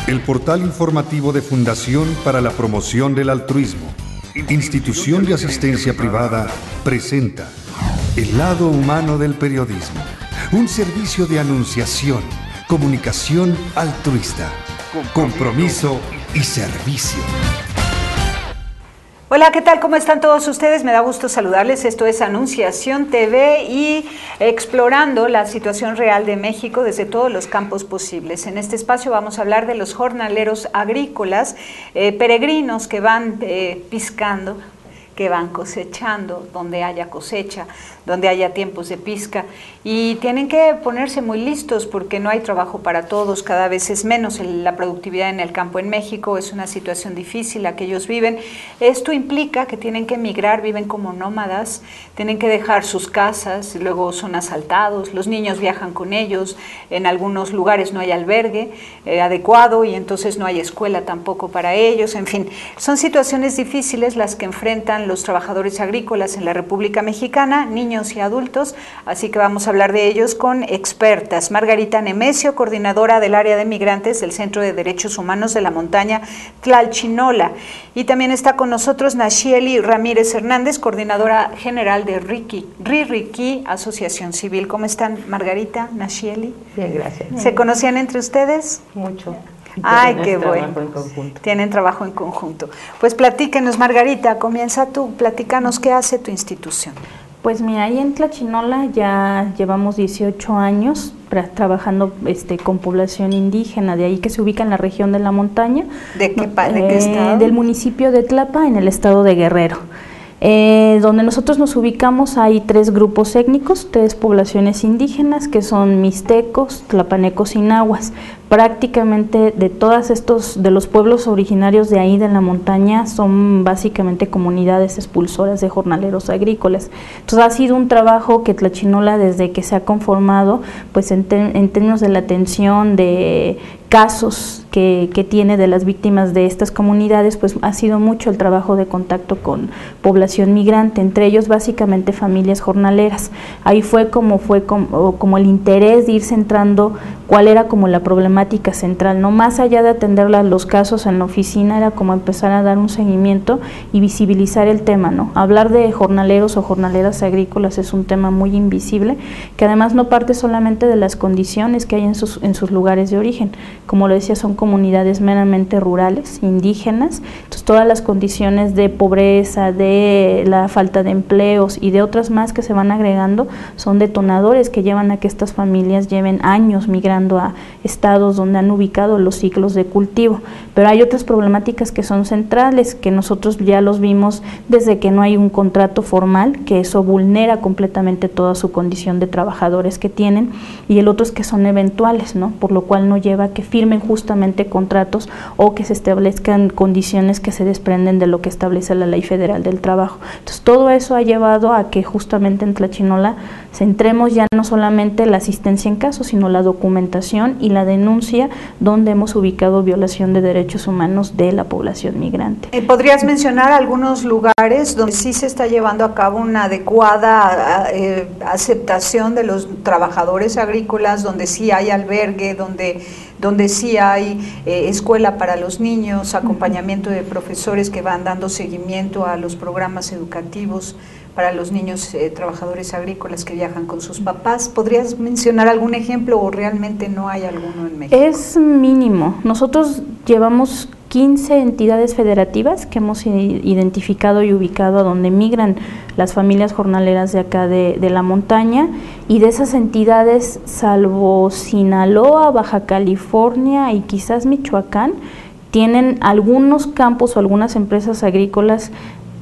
El portal informativo de Fundación para la Promoción del Altruismo, institución de asistencia privada, presenta El lado humano del periodismo, un servicio de anunciación, comunicación altruista, compromiso y servicio. Hola, ¿qué tal? ¿Cómo están todos ustedes? Me da gusto saludarles. Esto es Anunciación TV y explorando la situación real de México desde todos los campos posibles. En este espacio vamos a hablar de los jornaleros agrícolas, peregrinos que van piscando, que van cosechando, donde haya cosecha, donde haya tiempos de pisca, y tienen que ponerse muy listos porque no hay trabajo para todos, cada vez es menos la productividad en el campo en México, es una situación difícil la que ellos viven. Esto implica que tienen que emigrar, viven como nómadas, tienen que dejar sus casas, luego son asaltados, los niños viajan con ellos, en algunos lugares no hay albergue adecuado y entonces no hay escuela tampoco para ellos, en fin, son situaciones difíciles las que enfrentan los trabajadores agrícolas en la República Mexicana, niños y adultos, así que vamos a hablar de ellos con expertas. Margarita Nemesio, coordinadora del área de migrantes del Centro de Derechos Humanos de la Montaña Tlalchinola, y también está con nosotros Nashieli Ramírez Hernández, coordinadora general de RIRIQUI, Asociación Civil. ¿Cómo están, Margarita, Nashieli? Bien, gracias. ¿Se conocían entre ustedes? Mucho. Ay, qué bueno. Tienen trabajo en conjunto. Pues platíquenos, Margarita, comienza tú, platícanos qué hace tu institución. Pues mira, ahí en Tlalchinola ya llevamos 18 años trabajando con población indígena, de ahí que se ubica en la región de la montaña. ¿De qué estado? Del municipio de Tlapa, en el estado de Guerrero. Donde nosotros nos ubicamos hay 3 grupos étnicos, 3 poblaciones indígenas que son mixtecos, tlapanecos y nahuas. Prácticamente de todos estos, de los pueblos originarios de ahí de la montaña, son básicamente comunidades expulsoras de jornaleros agrícolas. Entonces ha sido un trabajo que Tlalchinola, desde que se ha conformado, pues en términos de la atención de casos que tiene de las víctimas de estas comunidades, pues ha sido mucho el trabajo de contacto con población migrante, entre ellos básicamente familias jornaleras. Ahí fue como el interés de ir centrando cuál era como la problemática central, no más allá de atender los casos en la oficina, era como empezar a dar un seguimiento y visibilizar el tema, ¿no? Hablar de jornaleros o jornaleras agrícolas es un tema muy invisible, que además no parte solamente de las condiciones que hay en sus lugares de origen. Como lo decía, son comunidades meramente rurales, indígenas, entonces todas las condiciones de pobreza, de la falta de empleos y de otras más que se van agregando son detonadores que llevan a que estas familias lleven años migrando a estados donde han ubicado los ciclos de cultivo. Pero hay otras problemáticas que son centrales, que nosotros ya los vimos desde que no hay un contrato formal, que eso vulnera completamente toda su condición de trabajadores que tienen, y el otro es que son eventuales, ¿no? Por lo cual no lleva a que firmen justamente contratos o que se establezcan condiciones que se desprenden de lo que establece la Ley Federal del Trabajo. Entonces todo eso ha llevado a que justamente en Tlalchinola centremos ya no solamente la asistencia en casos, sino la documentación y la denuncia donde hemos ubicado violación de derechos humanos de la población migrante. ¿Podrías mencionar algunos lugares donde sí se está llevando a cabo una adecuada aceptación de los trabajadores agrícolas, donde sí hay albergue, donde sí hay escuela para los niños, acompañamiento de profesores que van dando seguimiento a los programas educativos para los niños trabajadores agrícolas que viajan con sus papás? ¿Podrías mencionar algún ejemplo o realmente no hay alguno en México? Es mínimo. Nosotros llevamos 15 entidades federativas que hemos identificado y ubicado a donde migran las familias jornaleras de acá de la montaña, y de esas entidades, salvo Sinaloa, Baja California y quizás Michoacán, tienen algunos campos o algunas empresas agrícolas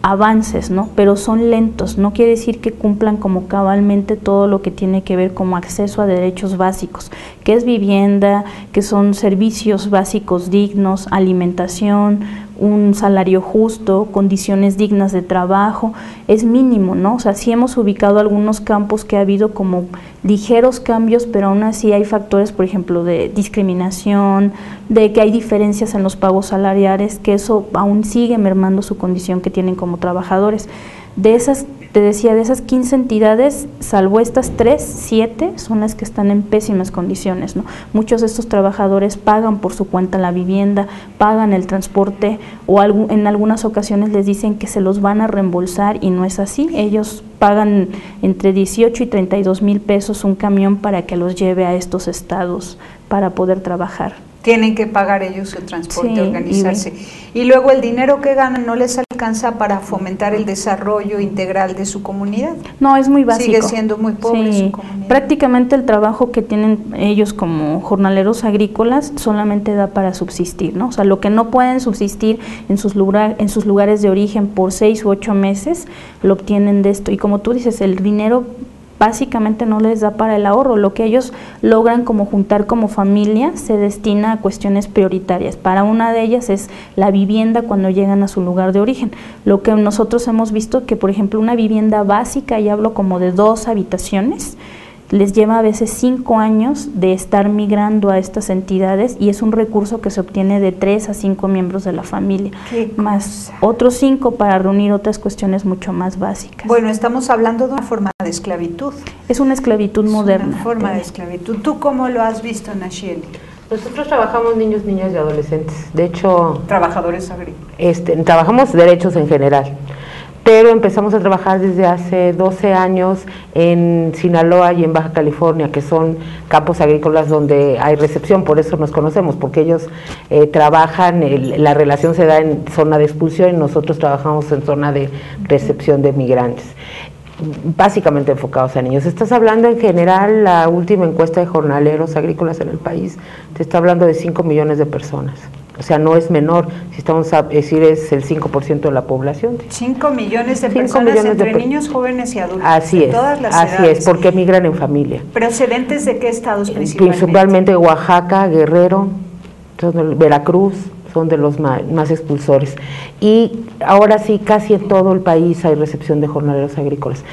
avances, ¿no? Pero son lentos, no quiere decir que cumplan como cabalmente todo lo que tiene que ver como acceso a derechos básicos, que es vivienda, que son servicios básicos dignos, alimentación, un salario justo, condiciones dignas de trabajo, es mínimo, ¿no? O sea, sí hemos ubicado algunos campos que ha habido como ligeros cambios, pero aún así hay factores, por ejemplo, de discriminación, de que hay diferencias en los pagos salariales, que eso aún sigue mermando su condición que tienen como trabajadores. De esas Te decía, de esas 15 entidades, salvo estas 3, 7 son las que están en pésimas condiciones, ¿no? Muchos de estos trabajadores pagan por su cuenta la vivienda, pagan el transporte, o en algunas ocasiones les dicen que se los van a reembolsar y no es así. Ellos pagan entre 18 y 32 mil pesos un camión para que los lleve a estos estados para poder trabajar. Tienen que pagar ellos su transporte, sí, organizarse. Y luego el dinero que ganan no les alcanza para fomentar el desarrollo integral de su comunidad. No, es muy básico. Sigue siendo muy pobre sí, su comunidad. Prácticamente el trabajo que tienen ellos como jornaleros agrícolas solamente da para subsistir, ¿no? O sea, lo que no pueden subsistir en sus lugares de origen por 6 u 8 meses, lo obtienen de esto. Y como tú dices, el dinero básicamente no les da para el ahorro. Lo que ellos logran como juntar como familia se destina a cuestiones prioritarias. Para una de ellas es la vivienda cuando llegan a su lugar de origen. Lo que nosotros hemos visto que, por ejemplo, una vivienda básica, y hablo como de 2 habitaciones, les lleva a veces 5 años de estar migrando a estas entidades, y es un recurso que se obtiene de 3 a 5 miembros de la familia, más otros 5 para reunir otras cuestiones mucho más básicas. Bueno, estamos hablando de una forma de esclavitud. Es una esclavitud moderna. Una forma de esclavitud. ¿Tú cómo lo has visto, Nacheli? Nosotros trabajamos niños, niñas y adolescentes. De hecho, trabajadores agrícolas. Trabajamos derechos en general. Pero empezamos a trabajar desde hace 12 años en Sinaloa y en Baja California, que son campos agrícolas donde hay recepción, por eso nos conocemos, porque ellos trabajan, la relación se da en zona de expulsión y nosotros trabajamos en zona de recepción de migrantes, básicamente enfocados a niños. Estás hablando en general, la última encuesta de jornaleros agrícolas en el país, te está hablando de 5 millones de personas. O sea, no es menor, si estamos a decir es el 5% de la población. 5 millones de personas entre niños, jóvenes y adultos. Así es, todas las así edades. es, porque migran en familia. ¿Procedentes de qué estados principalmente? Principalmente Oaxaca, Guerrero, Veracruz, son de los más expulsores. Y ahora sí, casi en todo el país hay recepción de jornaleros agrícolas.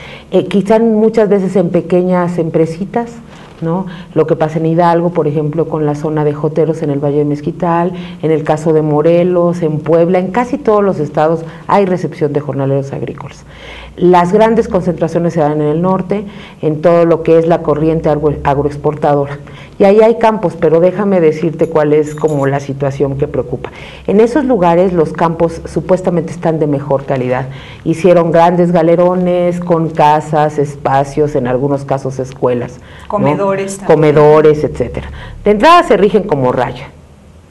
Quizás muchas veces en pequeñas empresitas, ¿no? Lo que pasa en Hidalgo, por ejemplo, con la zona de joteros en el Valle de Mezquital, en el caso de Morelos, en Puebla, en casi todos los estados hay recepción de jornaleros agrícolas. Las grandes concentraciones se dan en el norte, en todo lo que es la corriente agroexportadora. Y ahí hay campos, pero déjame decirte cuál es como la situación que preocupa. En esos lugares los campos supuestamente están de mejor calidad. Hicieron grandes galerones con casas, espacios, en algunos casos escuelas. Comedores, ¿no? Comedores, etcétera. De entrada se rigen como raya,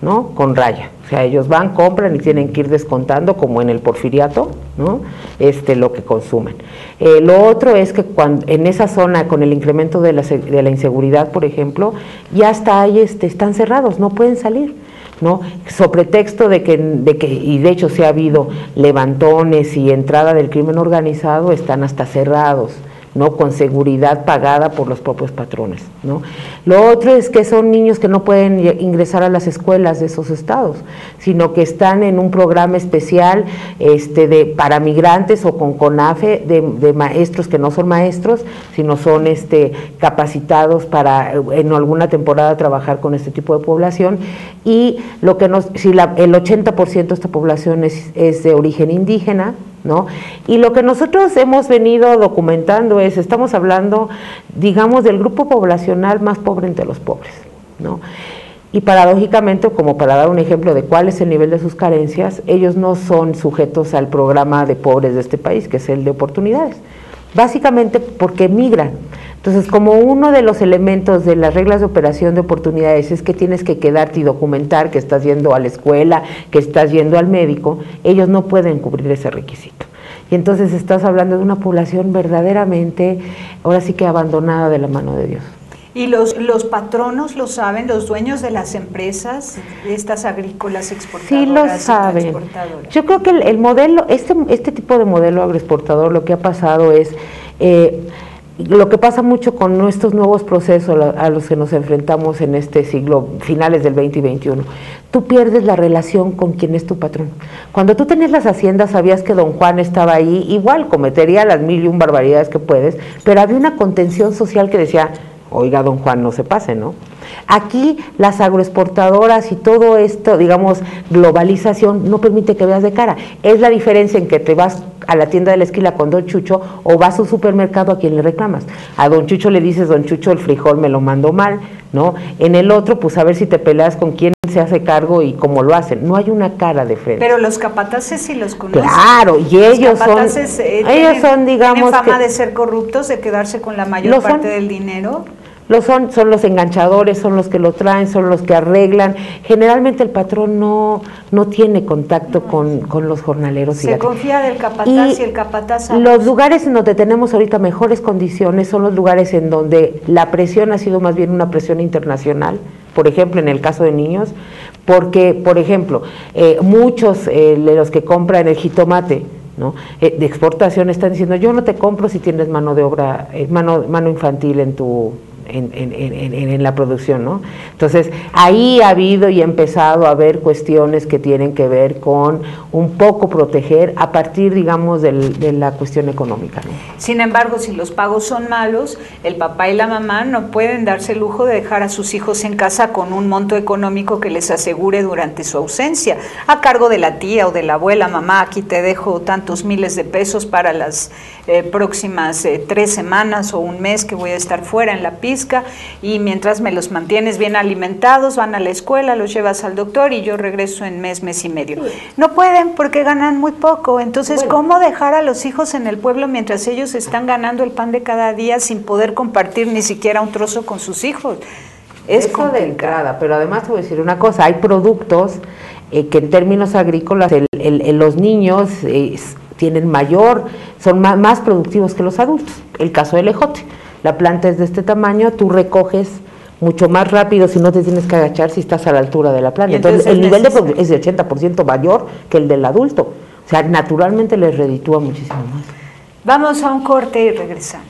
¿no? Con raya. O sea, ellos van, compran y tienen que ir descontando, como en el porfiriato, ¿no? Lo que consumen. Lo otro es que cuando en esa zona, con el incremento de la inseguridad, por ejemplo, ya están cerrados, no pueden salir, ¿no? Sobre pretexto de que, y de hecho se ha habido levantones y entrada del crimen organizado, están hasta cerrados, ¿no? Con seguridad pagada por los propios patrones, ¿no? Lo otro es que son niños que no pueden ingresar a las escuelas de esos estados, sino que están en un programa especial para migrantes o con CONAFE de maestros que no son maestros, sino son capacitados para en alguna temporada trabajar con este tipo de población. Y lo que el 80% de esta población es de origen indígena, ¿no? Y lo que nosotros hemos venido documentando estamos hablando, digamos, del grupo poblacional más pobre entre los pobres, ¿no? Y paradójicamente, como para dar un ejemplo de cuál es el nivel de sus carencias, ellos no son sujetos al programa de pobres de este país, que es el de oportunidades, básicamente porque migran. Entonces, como uno de los elementos de las reglas de operación de oportunidades es que tienes que quedarte y documentar que estás yendo a la escuela, que estás yendo al médico, ellos no pueden cubrir ese requisito. Y entonces estás hablando de una población verdaderamente, ahora sí que abandonada de la mano de Dios. ¿Y los patronos lo saben, los dueños de las empresas, estas agrícolas exportadoras? Sí lo saben. Yo creo que el modelo, este tipo de modelo agroexportador, lo que ha pasado es... lo que pasa mucho con nuestros nuevos procesos a los que nos enfrentamos en este siglo, finales del 20 y 21, tú pierdes la relación con quien es tu patrón. Cuando tú tenías las haciendas, sabías que don Juan estaba ahí, igual cometería las 1001 barbaridades que puedes, pero había una contención social que decía, oiga, don Juan, no se pase, ¿no? Aquí las agroexportadoras y todo esto, digamos, globalización, no permite que veas de cara. Es la diferencia en que te vas a la tienda de la esquina con Don Chucho o vas a un supermercado, ¿a quién le reclamas? A Don Chucho le dices, Don Chucho, el frijol me lo mandó mal, ¿no? En el otro, pues a ver si te peleas con quién se hace cargo y cómo lo hacen. No hay una cara de frente. Pero los capataces sí los conocen. Claro, y ellos son, digamos, tienen fama de ser corruptos, de quedarse con la mayor parte del dinero. Son los enganchadores, son los que lo traen, son los que arreglan. Generalmente el patrón no tiene contacto con los jornaleros. Se confía del capataz y el capataz. Los lugares en donde tenemos ahorita mejores condiciones son los lugares en donde la presión ha sido más bien una presión internacional. Por ejemplo, en el caso de niños, porque, por ejemplo, muchos de los que compran el jitomate, ¿no?, de exportación están diciendo, yo no te compro si tienes mano de obra, mano infantil en la producción, ¿no? Entonces, ahí ha habido y ha empezado a haber cuestiones que tienen que ver con un poco proteger a partir, digamos, de la cuestión económica, ¿no? Sin embargo, si los pagos son malos, el papá y la mamá no pueden darse el lujo de dejar a sus hijos en casa con un monto económico que les asegure durante su ausencia, a cargo de la tía o de la abuela. Mamá, aquí te dejo tantos miles de pesos para las próximas 3 semanas o un mes que voy a estar fuera en la pizca, y mientras me los mantienes bien alimentados, van a la escuela, los llevas al doctor y yo regreso en mes y medio. No pueden porque ganan muy poco. Entonces, ¿cómo dejar a los hijos en el pueblo mientras ellos están ganando el pan de cada día sin poder compartir ni siquiera un trozo con sus hijos? Es eso de entrada, pero además te voy a decir una cosa, hay productos que en términos agrícolas los niños tienen son más productivos que los adultos. El caso del ejote, la planta es de este tamaño, tú recoges mucho más rápido si no te tienes que agachar si estás a la altura de la planta. Entonces el nivel de producción es de 80% mayor que el del adulto. O sea, naturalmente les reditúa muchísimo más. Vamos a un corte y regresamos.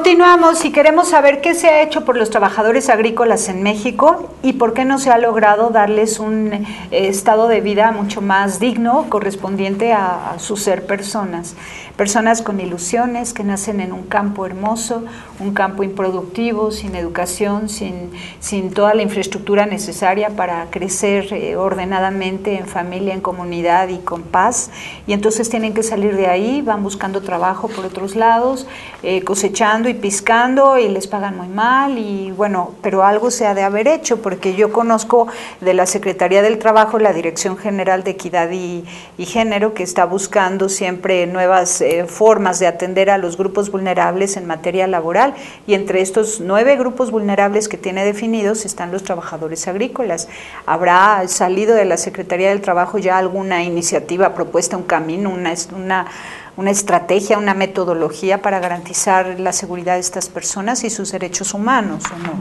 Continuamos y queremos saber qué se ha hecho por los trabajadores agrícolas en México y por qué no se ha logrado darles un estado de vida mucho más digno, correspondiente a su ser personas con ilusiones, que nacen en un campo hermoso, un campo improductivo, sin educación, sin toda la infraestructura necesaria para crecer ordenadamente en familia, en comunidad y con paz, y entonces tienen que salir de ahí, van buscando trabajo por otros lados, cosechando y piscando, y les pagan muy mal, y bueno, pero algo se ha de haber hecho, porque yo conozco de la Secretaría del Trabajo, la Dirección General de Equidad y Género, que está buscando siempre nuevas formas de atender a los grupos vulnerables en materia laboral, y entre estos 9 grupos vulnerables que tiene definidos están los trabajadores agrícolas. ¿Habrá salido de la Secretaría del Trabajo ya alguna iniciativa, propuesta, un camino, una estrategia, una metodología para garantizar la seguridad de estas personas y sus derechos humanos, o no?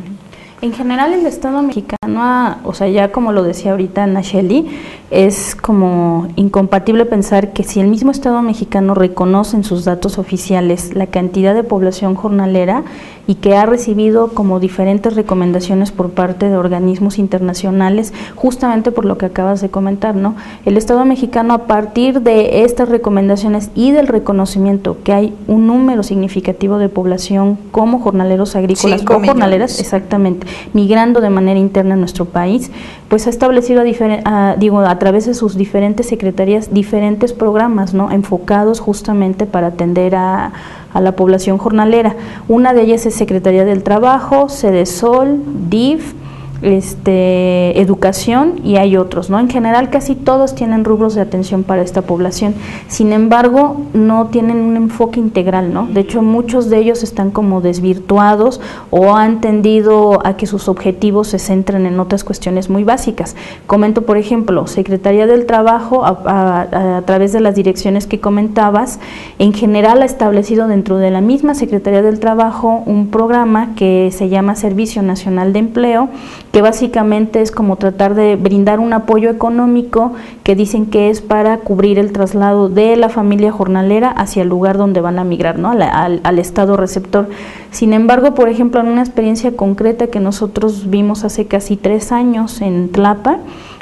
En general el Estado mexicano, o sea, ya como lo decía ahorita Nacheli, es como incompatible pensar que si el mismo Estado mexicano reconoce en sus datos oficiales la cantidad de población jornalera y que ha recibido como diferentes recomendaciones por parte de organismos internacionales, justamente por lo que acabas de comentar, ¿no? El Estado mexicano, a partir de estas recomendaciones y del reconocimiento que hay un número significativo de población como jornaleros agrícolas o jornaleras, exactamente, migrando de manera interna en nuestro país, pues ha establecido a través de sus diferentes secretarías diferentes programas, ¿no?, enfocados justamente para atender a la población jornalera. Una de ellas es Secretaría del Trabajo, Sedesol, DIF, educación, y hay otros, ¿no? En general casi todos tienen rubros de atención para esta población, sin embargo no tienen un enfoque integral, ¿no? De hecho muchos de ellos están como desvirtuados o han tendido a que sus objetivos se centren en otras cuestiones muy básicas. Comento, por ejemplo, Secretaría del Trabajo a través de las direcciones que comentabas, en general ha establecido dentro de la misma Secretaría del Trabajo un programa que se llama Servicio Nacional de Empleo, que básicamente es como tratar de brindar un apoyo económico que dicen que es para cubrir el traslado de la familia jornalera hacia el lugar donde van a migrar, ¿no?, al estado receptor. Sin embargo, por ejemplo, en una experiencia concreta que nosotros vimos hace casi 3 años en Tlapa,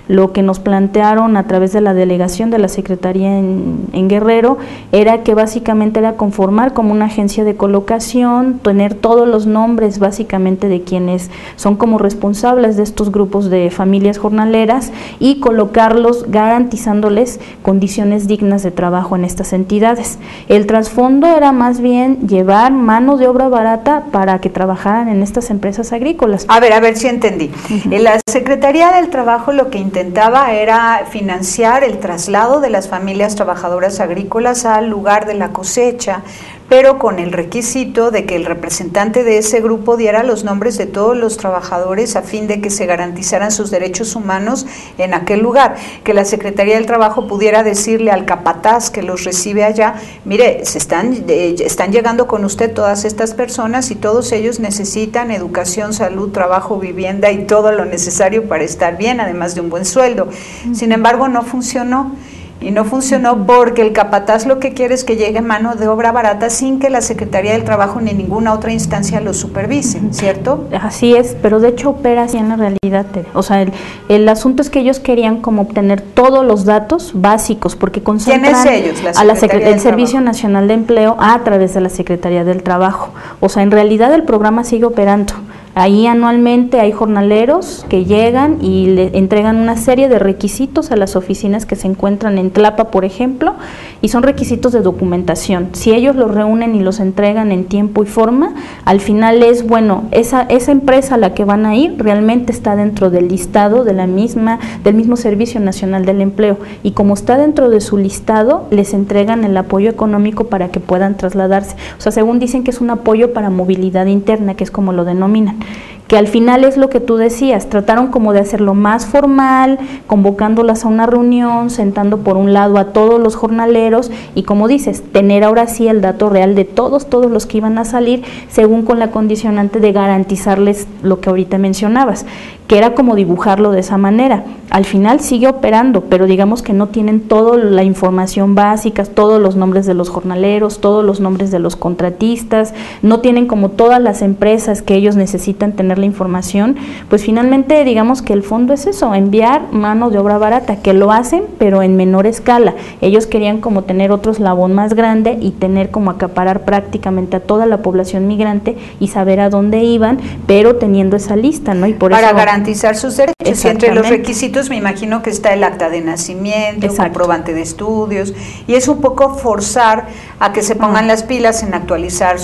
lo que nos plantearon a través de la delegación de la Secretaría en Guerrero era que básicamente era conformar como una agencia de colocación, tener todos los nombres básicamente de quienes son como responsables de estos grupos de familias jornaleras y colocarlos garantizándoles condiciones dignas de trabajo en estas entidades. El trasfondo era más bien llevar mano de obra barata para que trabajaran en estas empresas agrícolas. A ver si entendí. La Secretaría del Trabajo lo que intentaba era financiar el traslado de las familias trabajadoras agrícolas al lugar de la cosecha, pero con el requisito de que el representante de ese grupo diera los nombres de todos los trabajadores a fin de que se garantizaran sus derechos humanos en aquel lugar, que la Secretaría del Trabajo pudiera decirle al capataz que los recibe allá: mire, están llegando con usted todas estas personas y todos ellos necesitan educación, salud, trabajo, vivienda y todo lo necesario para estar bien, además de un buen sueldo. Sin embargo, no funcionó. Y no funcionó porque el capataz lo que quiere es que llegue mano de obra barata sin que la Secretaría del Trabajo ni ninguna otra instancia lo supervise, ¿cierto? Así es, pero de hecho opera así en la realidad. O sea, el asunto es que ellos querían como obtener todos los datos básicos, porque concentran ¿Quiénes ellos? El Servicio Nacional de Empleo a través de la Secretaría del Trabajo. O sea, en realidad el programa sigue operando. Ahí anualmente hay jornaleros que llegan y le entregan una serie de requisitos a las oficinas que se encuentran en Tlapa, por ejemplo, y son requisitos de documentación. Si ellos los reúnen y los entregan en tiempo y forma, al final es, bueno, esa empresa a la que van a ir realmente está dentro del listado del mismo Servicio Nacional del Empleo, y como está dentro de su listado, les entregan el apoyo económico para que puedan trasladarse. O sea, según dicen que es un apoyo para movilidad interna, que es como lo denominan, que al final es lo que tú decías, trataron como de hacerlo más formal, convocándolas a una reunión, sentando por un lado a todos los jornaleros y, como dices, tener ahora sí el dato real de todos los que iban a salir, según con la condicionante de garantizarles lo que ahorita mencionabas, que era como dibujarlo de esa manera. al final sigue operando, pero digamos que no tienen toda la información básica, todos los nombres de los jornaleros, todos los nombres de los contratistas, no tienen como todas las empresas que ellos necesitan tener la información. Pues finalmente digamos que el fondo es eso, enviar mano de obra barata, que lo hacen pero en menor escala. Ellos querían como tener otro eslabón más grande y tener como acaparar prácticamente a toda la población migrante y saber a dónde iban, pero teniendo esa lista, ¿no? Y por para eso, garantizar sus derechos. Y entre los requisitos me imagino que está el acta de nacimiento, comprobante de estudios, y es un poco forzar a que se pongan las pilas en actualizar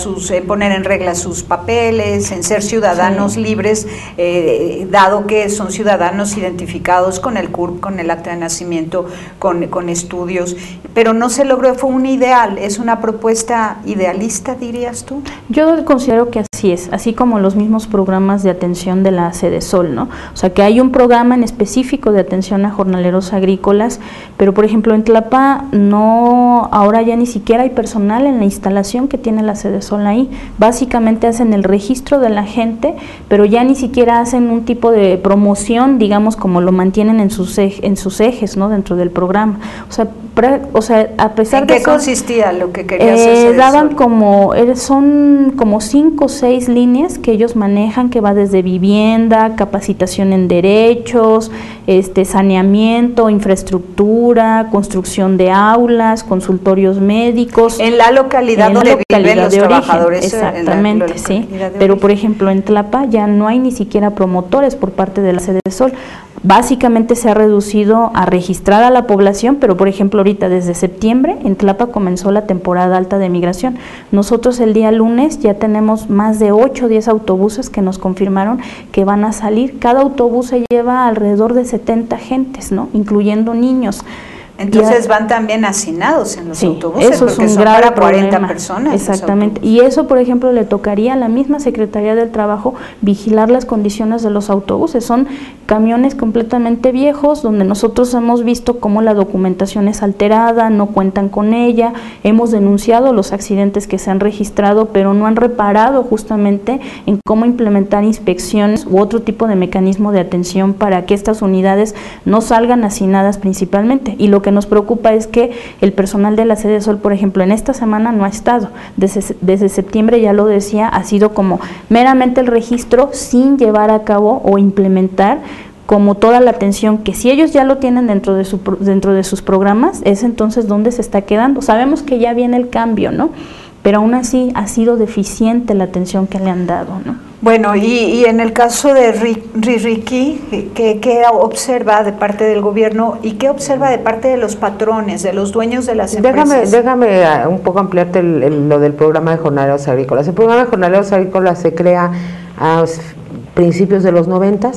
poner en regla sus papeles, en ser ciudadanos libres, dado que son ciudadanos identificados con el CURP, con el acta de nacimiento, con estudios, pero no se logró, fue un ideal, es una propuesta idealista, dirías tú. Yo considero que así es, así como los mismos programas de atención de la Sedesol, ¿no? O sea, que hay un programa en específico de atención a jornaleros agrícolas, pero por ejemplo en Tlapa no, ahora ya ni siquiera hay personal en la instalación que tiene la Sedesol ahí. Básicamente hacen el registro de la gente, pero ya ni siquiera hacen un tipo de promoción, digamos, como lo mantienen en sus ejes, ¿no? Dentro del programa. O sea, a pesar de eso, ¿en qué consistía lo que querías hacer? Daban son como 5 o 6 líneas que ellos manejan, que va desde vivienda, capacitación en derechos, saneamiento, infraestructura, construcción de aulas, consultorios médicos. En la localidad donde viven los trabajadores. Exactamente, sí. Pero por ejemplo en Tlapa ya no hay ni siquiera promotores por parte de la Sedesol. Básicamente se ha reducido a registrar a la población, pero por ejemplo ahorita desde septiembre en Tlapa comenzó la temporada alta de migración. Nosotros el día lunes ya tenemos más de 8 o 10 autobuses que nos confirmaron que van a salir. Cada autobús se lleva alrededor de 70 gentes, ¿no? Incluyendo niños. Entonces van también hacinados en los autobuses, eso porque es un son grave para 40 problema. personas. Exactamente, y eso por ejemplo le tocaría a la misma Secretaría del Trabajo vigilar las condiciones de los autobuses. Son camiones completamente viejos donde nosotros hemos visto cómo la documentación es alterada, no cuentan con ella, hemos denunciado los accidentes que se han registrado, pero no han reparado justamente en cómo implementar inspecciones u otro tipo de mecanismo de atención para que estas unidades no salgan hacinadas principalmente. Y lo que nos preocupa es que el personal de la Sedesol, por ejemplo, en esta semana no ha estado. Desde septiembre, ya lo decía, ha sido como meramente el registro sin llevar a cabo o implementar como toda la atención que si ellos ya lo tienen dentro de sus programas, es entonces donde se está quedando. Sabemos que ya viene el cambio, ¿no? Pero aún así ha sido deficiente la atención que le han dado, ¿no? Bueno, y en el caso de Ricky, ¿qué observa de parte del gobierno y qué observa de parte de los patrones, de los dueños de las empresas? Déjame un poco ampliarte lo del programa de jornaleros agrícolas. El programa de jornaleros agrícolas se crea a principios de los 90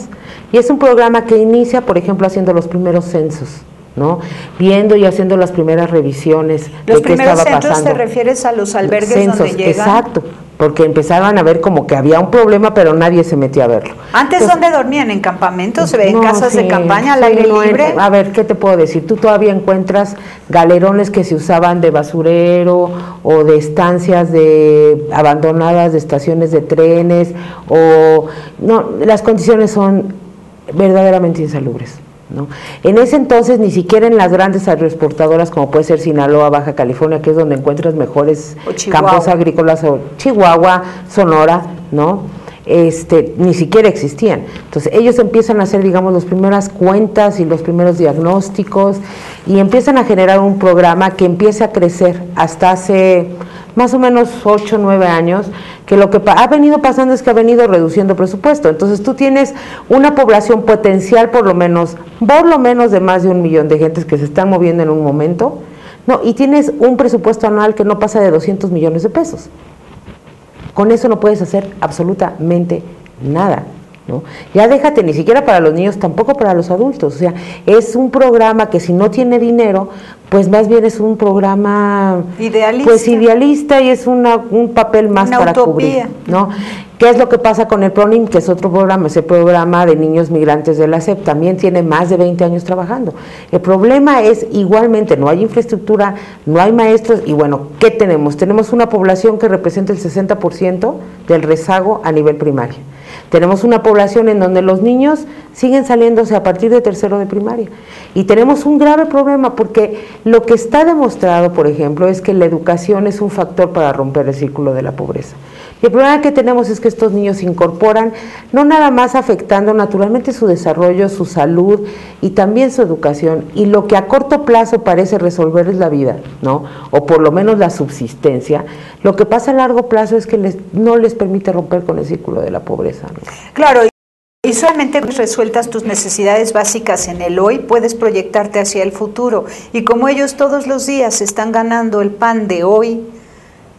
y es un programa que inicia, por ejemplo, haciendo los primeros censos, ¿no? Viendo y haciendo las primeras revisiones de qué estaba pasando. ¿Los primeros centros te refieres a los albergues censos, donde llegan? Exacto, porque empezaban a ver como que había un problema, pero nadie se metió a verlo. ¿Antes entonces, dónde dormían? ¿En campamentos? ¿En casas de campaña al aire libre? A ver, ¿qué te puedo decir? Tú todavía encuentras galerones que se usaban de basurero o de estancias abandonadas de estaciones de trenes, las condiciones son verdaderamente insalubres, ¿no? En ese entonces ni siquiera en las grandes agroexportadoras como puede ser Sinaloa, Baja California, que es donde encuentras mejores campos agrícolas, o Chihuahua, Sonora, ¿no? Ni siquiera existían. Entonces ellos empiezan a hacer, digamos, las primeras cuentas y los primeros diagnósticos y empiezan a generar un programa que empieza a crecer hasta hace más o menos 8 o 9 años, que lo que ha venido pasando es que ha venido reduciendo presupuesto. Entonces tú tienes una población potencial por lo menos de más de 1 millón de gentes que se están moviendo en un momento, ¿no? Y tienes un presupuesto anual que no pasa de 200 millones de pesos. Con eso no puedes hacer absolutamente nada, ¿no? Ya déjate, ni siquiera para los niños, tampoco para los adultos. O sea, es un programa que si no tiene dinero, pues más bien es un programa idealista y es un papel más para utopía, cubrir, ¿no? ¿Qué es lo que pasa con el PRONIM? Que es otro programa, ese programa de niños migrantes de la SEP, también tiene más de 20 años trabajando. El problema es igualmente, no hay infraestructura, no hay maestros, y bueno, ¿qué tenemos? Tenemos una población que representa el 60% del rezago a nivel primario. Tenemos una población en donde los niños siguen saliéndose a partir de tercero de primaria. Y tenemos un grave problema porque lo que está demostrado, por ejemplo, es que la educación es un factor para romper el círculo de la pobreza. Y el problema que tenemos es que estos niños se incorporan, no nada más afectando naturalmente su desarrollo, su salud y también su educación, y lo que a corto plazo parece resolver es la vida, ¿no? O por lo menos la subsistencia, lo que pasa a largo plazo es que no les permite romper con el círculo de la pobreza, ¿no? Claro, y solamente resueltas tus necesidades básicas en el hoy, puedes proyectarte hacia el futuro. Y como ellos todos los días están ganando el pan de hoy,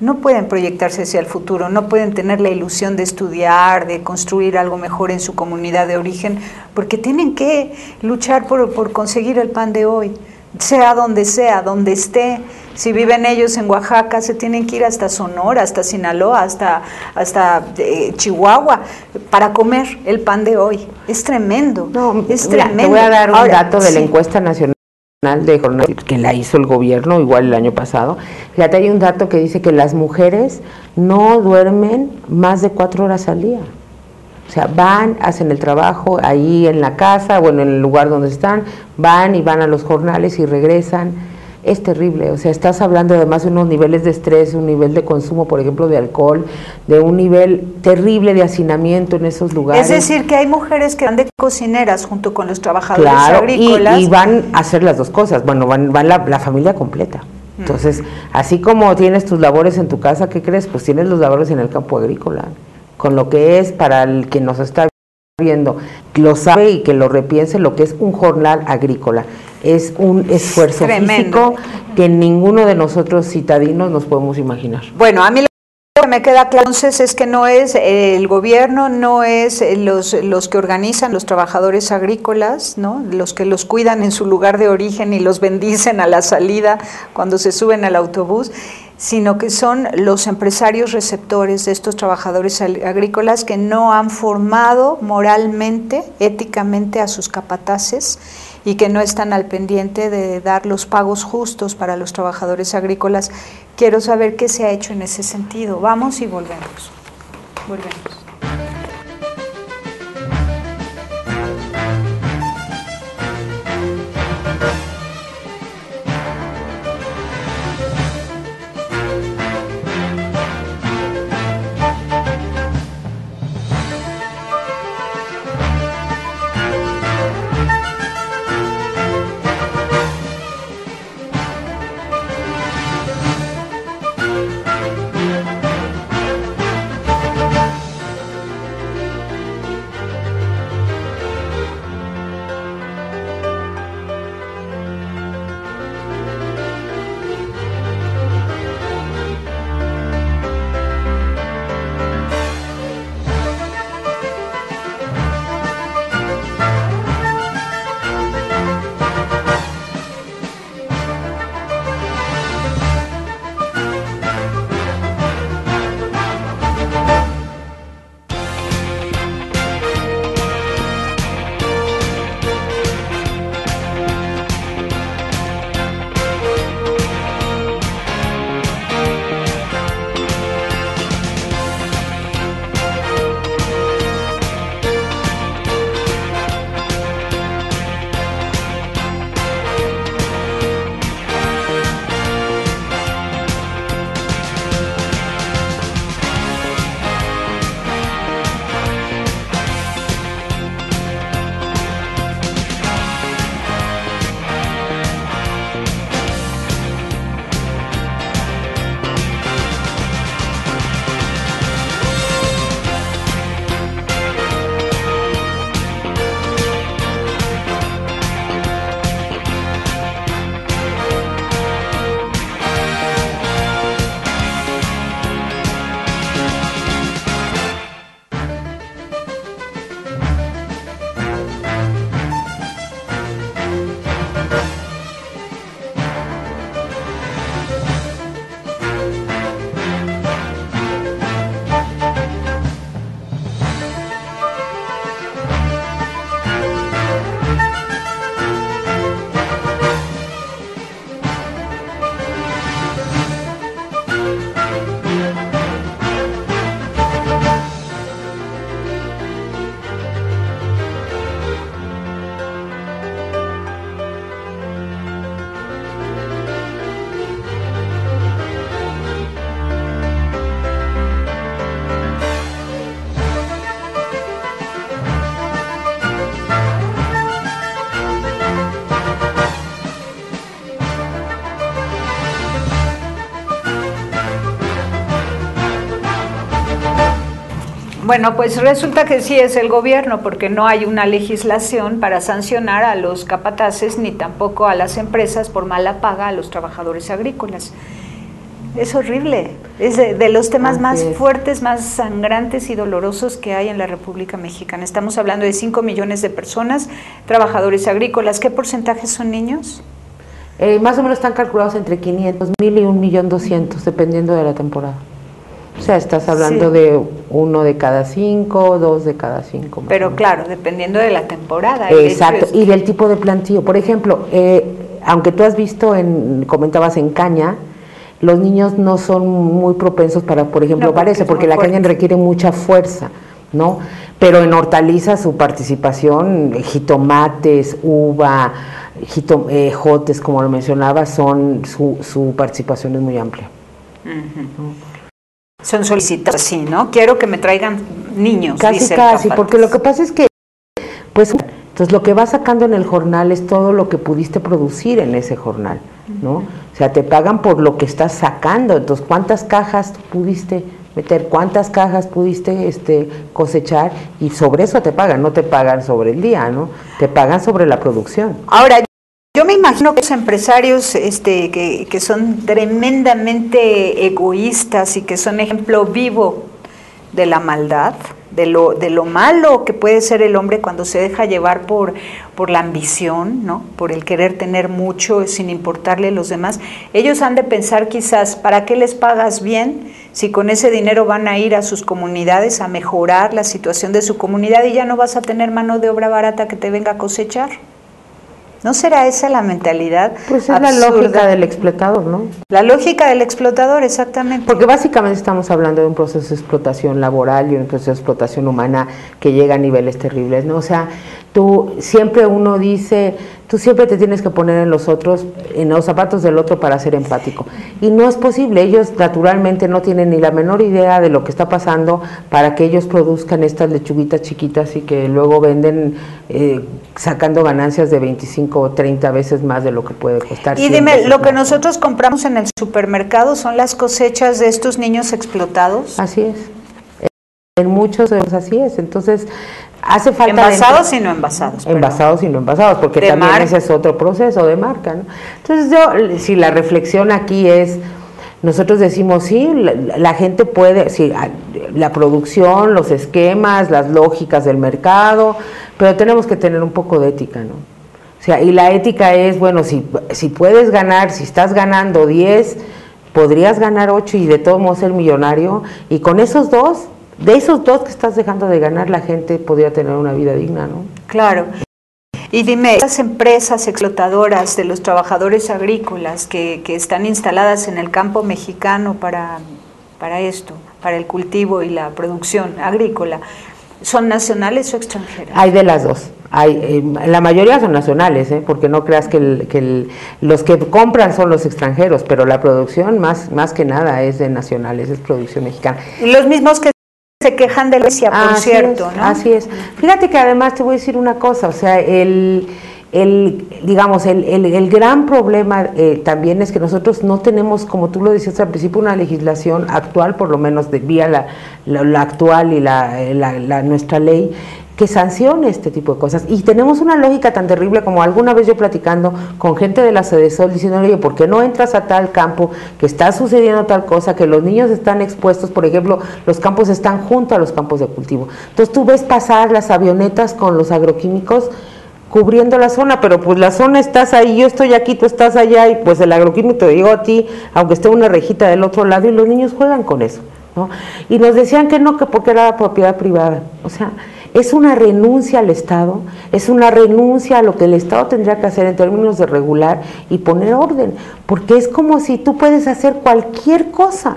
no pueden proyectarse hacia el futuro, no pueden tener la ilusión de estudiar, de construir algo mejor en su comunidad de origen, porque tienen que luchar por conseguir el pan de hoy, sea, donde esté. Si viven ellos en Oaxaca, se tienen que ir hasta Sonora, hasta Sinaloa, hasta Chihuahua, para comer el pan de hoy. Es tremendo, es tremendo. Te voy a dar un dato de la encuesta nacional de jornal que la hizo el gobierno igual el año pasado. Fíjate, hay un dato que dice que las mujeres no duermen más de 4 horas al día. O sea, van, hacen el trabajo ahí en la casa, bueno, en el lugar donde están, van y van a los jornales y regresan. Es terrible, o sea, estás hablando además de unos niveles de estrés, un nivel de consumo, por ejemplo, de alcohol, de un nivel terrible de hacinamiento en esos lugares. Es decir, que hay mujeres que van de cocineras junto con los trabajadores agrícolas. Y van a hacer las dos cosas, bueno, van la familia completa. Entonces, así como tienes tus labores en tu casa, ¿qué crees? Pues tienes los labores en el campo agrícola, con lo que es, para el que nos está viendo, lo sabe y que lo repiense, lo que es un jornal agrícola. Es un esfuerzo físico que ninguno de nosotros citadinos nos podemos imaginar. Bueno, a mí lo que me queda claro entonces es que no es el gobierno, no es los que organizan los trabajadores agrícolas, ¿no? Los que los cuidan en su lugar de origen y los bendicen a la salida cuando se suben al autobús, sino que son los empresarios receptores de estos trabajadores agrícolas que no han formado moralmente, éticamente a sus capataces y que no están al pendiente de dar los pagos justos para los trabajadores agrícolas. Quiero saber qué se ha hecho en ese sentido. Vamos y volvemos. Volvemos. Bueno, pues resulta que sí es el gobierno, porque no hay una legislación para sancionar a los capataces ni tampoco a las empresas por mala paga a los trabajadores agrícolas. Es horrible, es de los temas más fuertes, más sangrantes y dolorosos que hay en la República Mexicana. Estamos hablando de 5 millones de personas, trabajadores agrícolas. ¿Qué porcentaje son niños? Más o menos están calculados entre 500,000 y 1,200,000, dependiendo de la temporada. O sea, estás hablando de 1 de cada 5, 2 de cada 5. Pero claro, dependiendo de la temporada. Exacto, y del tipo de plantío. Por ejemplo, aunque tú has visto, comentabas en caña, los niños no son muy propensos para, por ejemplo, porque la caña requiere mucha fuerza, ¿no? Pero en hortalizas su participación, jitomates, uva, jotes, como lo mencionaba, su participación es muy amplia. Uh-huh. Son solicitados, sí, ¿no? Quiero que me traigan niños. Casi, porque lo que pasa es que, pues, entonces lo que vas sacando en el jornal es todo lo que pudiste producir en ese jornal, ¿no? O sea, te pagan por lo que estás sacando, entonces, ¿cuántas cajas pudiste meter? ¿Cuántas cajas pudiste cosechar? Y sobre eso te pagan, no te pagan sobre el día, ¿no? Te pagan sobre la producción. Ahora, yo me imagino que los empresarios que son tremendamente egoístas y que son ejemplo vivo de la maldad, de lo malo que puede ser el hombre cuando se deja llevar por la ambición, ¿no? Por el querer tener mucho sin importarle a los demás. Ellos han de pensar quizás, ¿para qué les pagas bien si con ese dinero van a ir a sus comunidades a mejorar la situación de su comunidad y ya no vas a tener mano de obra barata que te venga a cosechar? ¿No será esa la mentalidad? Pues es absurda. La lógica del explotador, ¿no? La lógica del explotador, exactamente. Porque básicamente estamos hablando de un proceso de explotación laboral y un proceso de explotación humana que llega a niveles terribles, ¿no? O sea, tú siempre te tienes que poner en los zapatos del otro para ser empático. Y no es posible, ellos naturalmente no tienen ni la menor idea de lo que está pasando para que ellos produzcan estas lechuguitas chiquitas y que luego venden sacando ganancias de 25 o 30 veces más de lo que puede costar. Y dime, ¿lo que nosotros compramos en el supermercado son las cosechas de estos niños explotados? Así es. En muchos de los así es. Entonces, hace falta... Envasados y no envasados. Envasados y no envasados, porque también ese es otro proceso de marca, ¿no? Entonces, si la reflexión aquí es... Nosotros decimos, sí, la gente puede, sí, la producción, los esquemas, las lógicas del mercado, pero tenemos que tener un poco de ética, ¿no? O sea, y la ética es, bueno, si puedes ganar, si estás ganando 10, podrías ganar 8 y de todos modos ser millonario, y con esos dos, de esos 2 que estás dejando de ganar, la gente podría tener una vida digna, ¿no? Claro. Y dime, estas empresas explotadoras de los trabajadores agrícolas que están instaladas en el campo mexicano para esto, para el cultivo y la producción agrícola, ¿son nacionales o extranjeras? Hay de las dos. La mayoría son nacionales, porque no creas que los que compran son los extranjeros, pero la producción más que nada es de nacionales, es producción mexicana. Y los mismos que se quejan de Grecia, por cierto, ¿no? Así es. Fíjate que además te voy a decir una cosa, o sea, el gran problema también es que nosotros no tenemos, como tú lo decías al principio, una legislación actual, por lo menos vía la actual y nuestra ley, que sancione este tipo de cosas. Y tenemos una lógica tan terrible como alguna vez yo platicando con gente de la Sedesol diciendo, oye, ¿por qué no entras a tal campo que está sucediendo tal cosa, que los niños están expuestos? Por ejemplo, los campos están junto a los campos de cultivo. Entonces tú ves pasar las avionetas con los agroquímicos cubriendo la zona, pero pues la zona estás ahí, yo estoy aquí, tú estás allá, y pues el agroquímico te llegó a ti, aunque esté una rejita del otro lado, y los niños juegan con eso, ¿no? Y nos decían que no, que porque era propiedad privada. O sea, es una renuncia al Estado, es una renuncia a lo que el Estado tendría que hacer en términos de regular y poner orden, porque es como si tú puedes hacer cualquier cosa,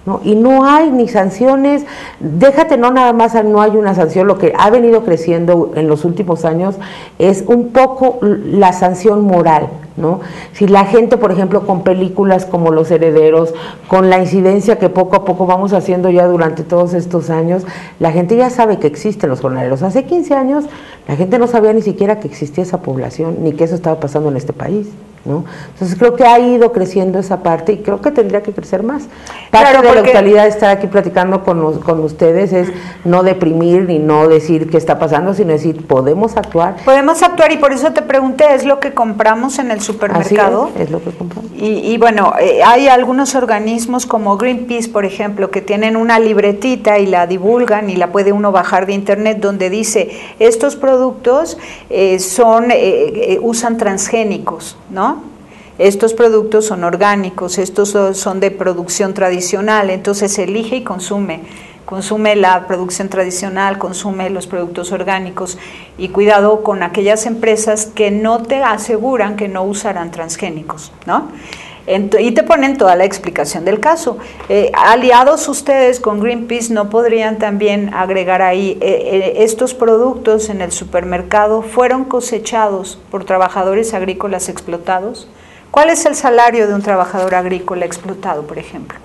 ¿no? Y no hay ni sanciones, déjate, no nada más, no hay una sanción. Lo que ha venido creciendo en los últimos años es un poco la sanción moral, ¿no? Si la gente, por ejemplo, con películas como Los Herederos, con la incidencia que poco a poco vamos haciendo ya durante todos estos años, la gente ya sabe que existen los jornaleros. Hace 15 años la gente no sabía ni siquiera que existía esa población, ni que eso estaba pasando en este país. ¿no? Entonces creo que ha ido creciendo esa parte y creo que tendría que crecer más. Parte Claro, de la actualidad de estar aquí platicando con ustedes es no deprimir ni no decir qué está pasando, sino decir, podemos actuar. Podemos actuar y por eso te pregunté, ¿es lo que compramos en el supermercado? Así es lo que compramos. Y bueno, hay algunos organismos como Greenpeace, por ejemplo, que tienen una libretita y la divulgan y la puede uno bajar de internet donde dice, estos productos usan transgénicos, ¿no? Estos productos son orgánicos, estos son de producción tradicional, entonces elige y consume la producción tradicional, consume los productos orgánicos y cuidado con aquellas empresas que no te aseguran que no usarán transgénicos, ¿no? Y te ponen toda la explicación del caso. Aliados ustedes con Greenpeace, ¿no podrían también agregar ahí, estos productos en el supermercado fueron cosechados por trabajadores agrícolas explotados? ¿Cuál es el salario de un trabajador agrícola explotado, por ejemplo?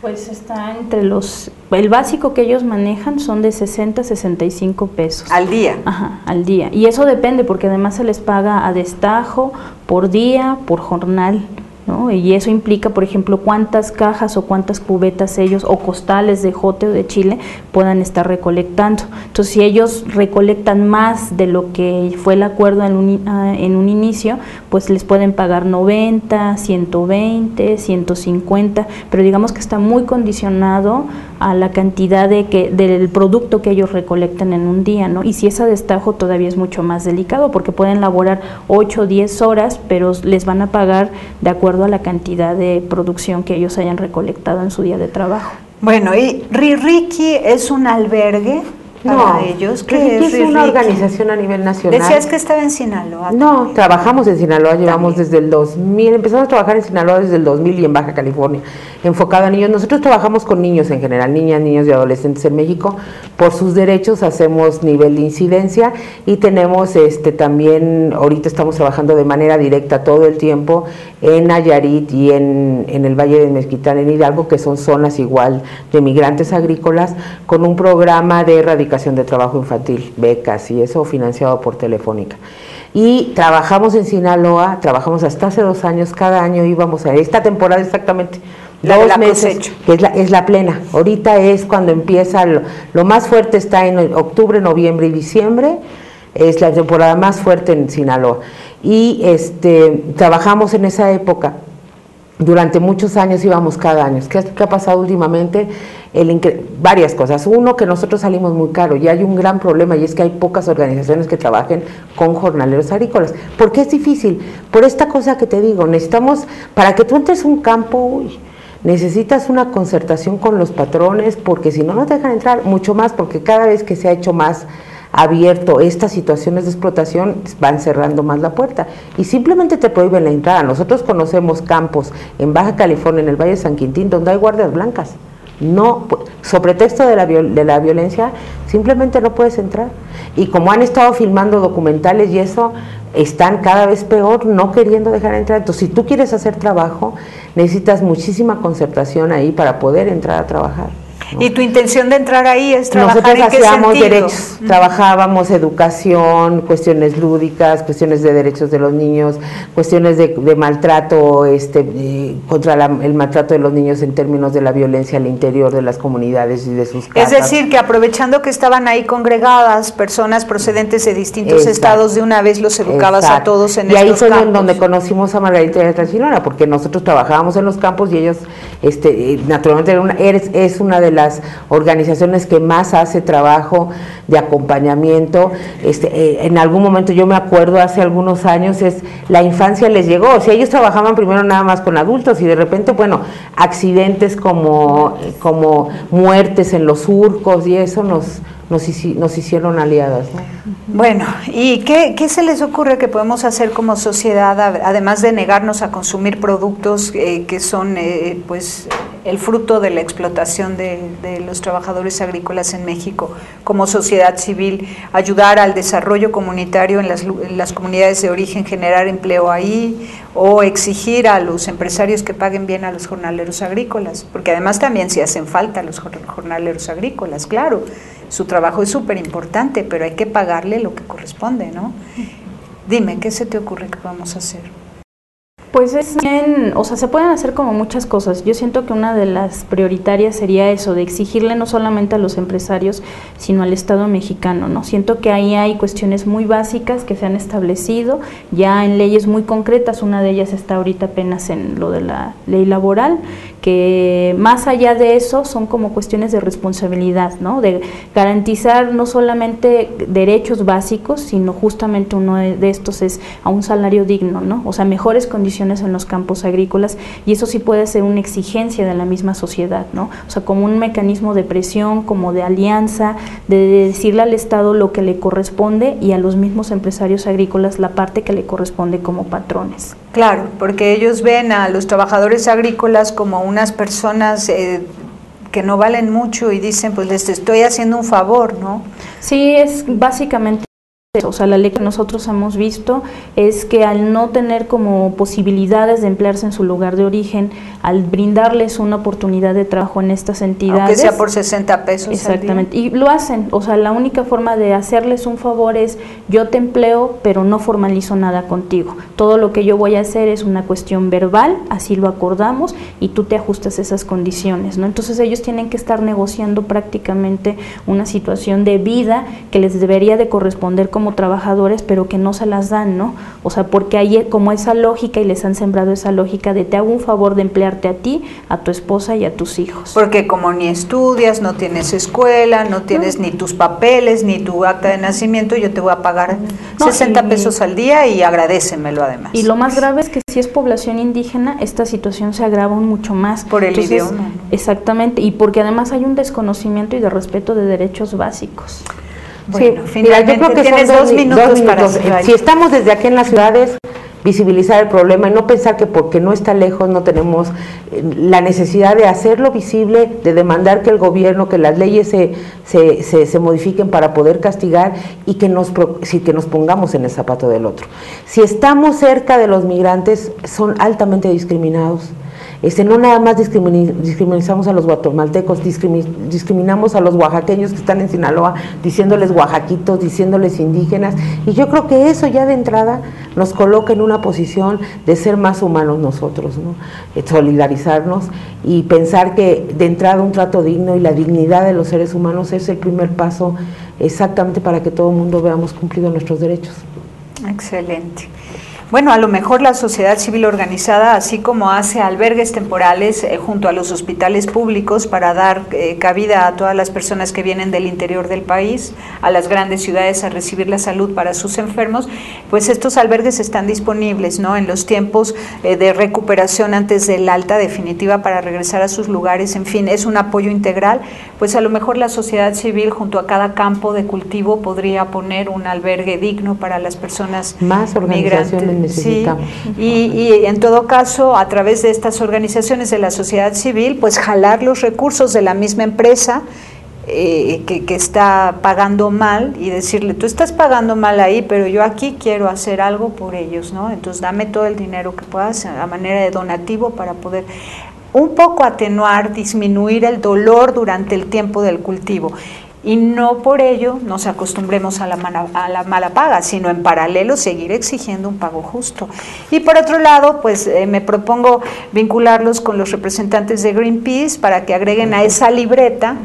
Pues está entre el básico que ellos manejan son de 60 a 65 pesos. ¿Al día? Ajá, al día. Y eso depende porque además se les paga a destajo, por día, por jornal, ¿no? Y eso implica, por ejemplo, cuántas cajas o cuántas cubetas ellos o costales de jote o de chile puedan estar recolectando. Entonces, si ellos recolectan más de lo que fue el acuerdo en un inicio, pues les pueden pagar 90, 120, 150, pero digamos que está muy condicionado a la cantidad del producto que ellos recolectan en un día, ¿no? Y si es a destajo todavía es mucho más delicado porque pueden laborar 8 o 10 horas, pero les van a pagar de acuerdo a la cantidad de producción que ellos hayan recolectado en su día de trabajo. Bueno, ¿y Rirriqui es un albergue para ellos? ¿Qué es una organización a nivel nacional. Decías que estaba en Sinaloa. No, trabajamos en Sinaloa, llevamos desde el 2000, empezamos a trabajar en Sinaloa desde el 2000 y en Baja California, enfocado a niños. Nosotros trabajamos con niños en general, niñas, niños y adolescentes en México. Por sus derechos hacemos nivel de incidencia y tenemos también, ahorita estamos trabajando de manera directa todo el tiempo en Nayarit y en el Valle de Mezquitán, en Hidalgo, que son zonas igual de migrantes agrícolas, con un programa de erradicación de trabajo infantil, becas y eso financiado por Telefónica. Y trabajamos en Sinaloa, trabajamos hasta hace 2 años, cada año íbamos a esta temporada exactamente, 2 meses, que es la plena. Ahorita es cuando empieza, lo más fuerte está en octubre, noviembre y diciembre, es la temporada más fuerte en Sinaloa. Y trabajamos en esa época. Durante muchos años íbamos cada año. ¿Qué ha pasado últimamente? Varias cosas. Uno, que nosotros salimos muy caro y hay un gran problema y es que hay pocas organizaciones que trabajen con jornaleros agrícolas. ¿Por qué es difícil? Por esta cosa que te digo, necesitamos, para que tú entres a un campo, necesitas una concertación con los patrones porque si no, no te dejan entrar, mucho más porque cada vez que se ha hecho más abierto estas situaciones de explotación van cerrando más la puerta y simplemente te prohíben la entrada. Nosotros conocemos campos en Baja California, en el Valle de San Quintín, donde hay guardias blancas. No, sobre pretexto de la violencia, simplemente no puedes entrar. Y como han estado filmando documentales y eso, están cada vez peor, no queriendo dejar entrar. Entonces, si tú quieres hacer trabajo, necesitas muchísima concertación ahí para poder entrar a trabajar, ¿no? ¿Y tu intención de entrar ahí es trabajar Nosotros en qué hacíamos sentido? derechos, trabajábamos educación, cuestiones lúdicas, cuestiones de derechos de los niños, cuestiones de maltrato, contra el maltrato de los niños en términos de la violencia al interior de las comunidades y de sus casas. Es decir, que aprovechando que estaban ahí congregadas personas procedentes de distintos estados, de una vez los educabas a todos en estos campos. Y ahí fue donde conocimos a Margarita de Transilvania, porque nosotros trabajábamos en los campos y ellos, naturalmente, es una de las organizaciones que más hace trabajo de acompañamiento. En algún momento, yo me acuerdo hace algunos años, la infancia les llegó, o sea, ellos trabajaban primero nada más con adultos y de repente, bueno, accidentes como muertes en los surcos y eso nos hicieron aliadas, ¿no? Bueno, ¿y qué se les ocurre que podemos hacer como sociedad, además de negarnos a consumir productos que son pues el fruto de la explotación de los trabajadores agrícolas en México, como sociedad civil, ayudar al desarrollo comunitario en las comunidades de origen, generar empleo ahí, o exigir a los empresarios que paguen bien a los jornaleros agrícolas? Porque además también sí hacen falta los jornaleros agrícolas, claro. Su trabajo es súper importante, pero hay que pagarle lo que corresponde, ¿no? Dime, ¿qué se te ocurre que podemos hacer? Pues es bien, o sea, se pueden hacer como muchas cosas. Yo siento que una de las prioritarias sería eso, de exigirle no solamente a los empresarios, sino al Estado mexicano, ¿no? Siento que ahí hay cuestiones muy básicas que se han establecido ya en leyes muy concretas. Una de ellas está ahorita apenas en lo de la ley laboral, que más allá de eso son como cuestiones de responsabilidad, ¿no? De garantizar no solamente derechos básicos, sino justamente uno de estos es a un salario digno, ¿no? O sea, mejores condiciones en los campos agrícolas, y eso sí puede ser una exigencia de la misma sociedad, ¿no? O sea, como un mecanismo de presión, como de alianza, de decirle al Estado lo que le corresponde y a los mismos empresarios agrícolas la parte que le corresponde como patrones. Claro, porque ellos ven a los trabajadores agrícolas como unas personas que no valen mucho y dicen, pues les estoy haciendo un favor, ¿no? Sí, es básicamente eso. O sea, la ley que nosotros hemos visto es que al no tener como posibilidades de emplearse en su lugar de origen, al brindarles una oportunidad de trabajo en estas entidades, aunque sea por 60 pesos exactamente, al día. y lo hacen. O sea, la única forma de hacerles un favor es yo te empleo, pero no formalizo nada contigo. Todo lo que yo voy a hacer es una cuestión verbal, así lo acordamos, y tú te ajustas a esas condiciones, ¿no? Entonces ellos tienen que estar negociando prácticamente una situación de vida que les debería de corresponder como trabajadores, pero que no se las dan, ¿no? O sea, porque hay como esa lógica, y les han sembrado esa lógica de te hago un favor de emplearte a ti, a tu esposa y a tus hijos. Porque como ni estudias, no tienes escuela, no tienes ni tus papeles, ni tu acta de nacimiento, yo te voy a pagar 60 pesos al día y agradécemelo además. Y lo más grave es que si es población indígena, esta situación se agrava mucho más. Por el idioma. Exactamente, y porque además hay un desconocimiento y de respeto de derechos básicos. Bueno, sí, mira, yo creo que tienes dos minutos para cerrar. Si estamos desde aquí en las ciudades, visibilizar el problema y no pensar que porque no está lejos no tenemos la necesidad de hacerlo visible, de demandar que el gobierno, que las leyes se modifiquen para poder castigar y que nos pongamos en el zapato del otro. Si estamos cerca de los migrantes, son altamente discriminados. No nada más discriminamos a los guatemaltecos, discriminamos a los oaxaqueños que están en Sinaloa, diciéndoles oaxaquitos, diciéndoles indígenas, y yo creo que eso ya de entrada nos coloca en una posición de ser más humanos nosotros, ¿no? Solidarizarnos y pensar que de entrada un trato digno y la dignidad de los seres humanos es el primer paso exactamente para que todo el mundo veamos cumplidos nuestros derechos. Excelente. Bueno, a lo mejor la sociedad civil organizada, así como hace albergues temporales junto a los hospitales públicos para dar cabida a todas las personas que vienen del interior del país, a las grandes ciudades a recibir la salud para sus enfermos, pues estos albergues están disponibles, ¿no? En los tiempos de recuperación antes del alta definitiva para regresar a sus lugares, en fin, es un apoyo integral. Pues a lo mejor la sociedad civil junto a cada campo de cultivo podría poner un albergue digno para las personas más organizaciones necesitamos. Sí, y en todo caso, a través de estas organizaciones de la sociedad civil, pues jalar los recursos de la misma empresa que está pagando mal y decirle, tú estás pagando mal ahí, pero yo aquí quiero hacer algo por ellos, ¿no? Entonces dame todo el dinero que puedas a manera de donativo para poder un poco atenuar, disminuir el dolor durante el tiempo del cultivo. Y no por ello nos acostumbremos a la mala paga, sino en paralelo seguir exigiendo un pago justo. Y por otro lado, pues me propongo vincularlos con los representantes de Greenpeace para que agreguen a esa libreta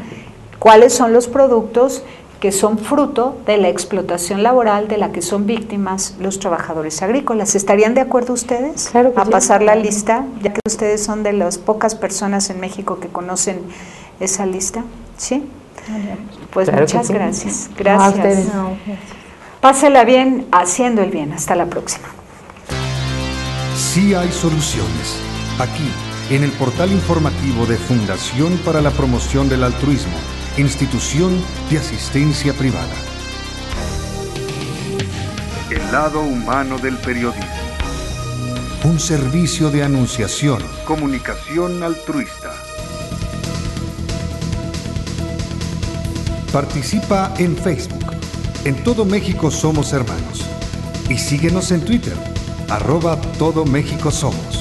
cuáles son los productos que son fruto de la explotación laboral de la que son víctimas los trabajadores agrícolas. ¿Estarían de acuerdo ustedes claro que a sí, pasar la lista, ya que ustedes son de las pocas personas en México que conocen esa lista? ¿Sí? Pues claro, muchas sí. gracias. Gracias. No, gracias. Pásela bien haciendo el bien. Hasta la próxima. Sí hay soluciones. Aquí, en el portal informativo de Fundación para la Promoción del Altruismo, Institución de Asistencia Privada. El lado humano del periodismo. Un servicio de anunciación, comunicación altruista. Participa en Facebook. En Todo México Somos Hermanos. Y síguenos en Twitter, @TodoMéxicoSomos.